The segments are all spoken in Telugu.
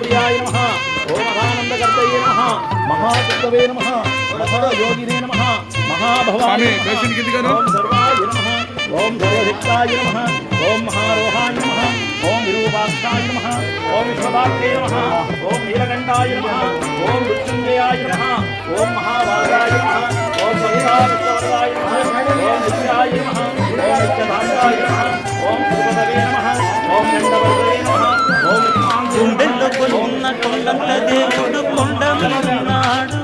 प्रियाय नमः ओम आनंदकर्तये नमः महातत्त्वे नमः महायोगिने नमः महाभवाय ओम सर्वाय नमः ओम सर्वशक्ताय नमः ओम महारोहाय नमः ओम विरूपाक्षाय नमः ओम विश्वदात्रे नमः ओम नीलकंठाय नमः ओम मृत्युंजयाय नमः ओम महावागाय नमः ओम सविताय नमः ओम नित्याय नमः ओम नित्यधान्याय नमः ओम सुरपदवे नमः ओम दंडवर्धवे नमः ओम గుండెల్లో కొన్న కొండంత దేవుడు కొండ మీదున్నాడు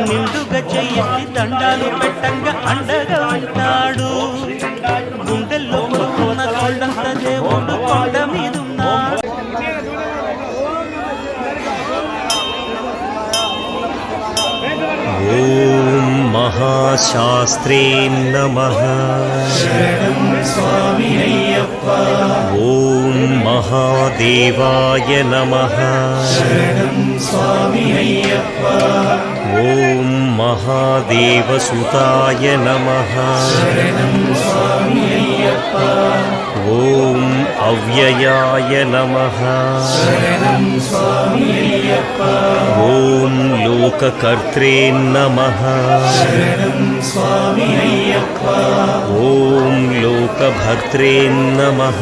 నిండుగా చెయ్యి దండాలు పెట్టంగా అండగా ఉంటాడు గుండెల్లో కొన్న కొండంత దేవుడు కొండ మీదున్నాడు ఓం మహాశాస్త్రే నమః స్వామి అయ్యప్ప ఓం మహాదేవాయ నమః స్వామి అయ్యప్ప ఓం మహాదేవసుతాయ నమః స్వామి అయ్యప్ప ఓం అవ్యయాయ నమః స్వామి అయ్యప్ప ఓం లోకకర్త్రే నమః స్వామి అయ్యప్ప ఓం లోకభర్త్రే నమః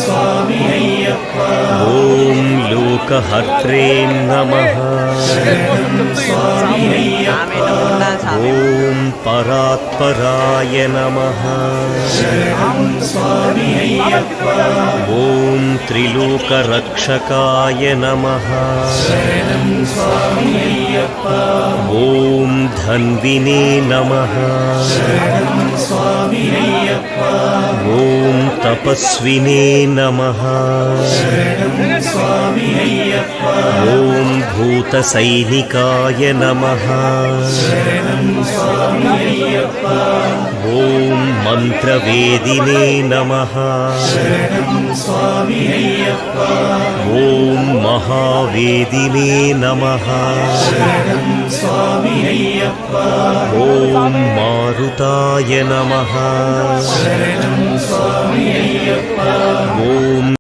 స్వామి అయ్యప్ప ఓం లోకహర్త్రే నమః స్వామి అయ్యప్ప ఓం పరాత్పరాయ నమః స్వామి అయ్యప్ప ఓం త్రిలోకరక్షకాయ నమః స్వామి అయ్యప్ప ఓం ధన్వినే నమః స్వామి అయ్యప్ప ఓం తపస్వినే నమః స్వామి అయ్యప్ప ఓం భూత సైనికాయ నమః స్వామి అయ్యప్ప ఓం మంత్రవేదినే నమః స్వామి అయ్యప్ప ఓం మహావేదినే నమః స్వామి అయ్యప్ప ఓం మారుతాయ నమః స్వామి అయ్యప్ప ఓం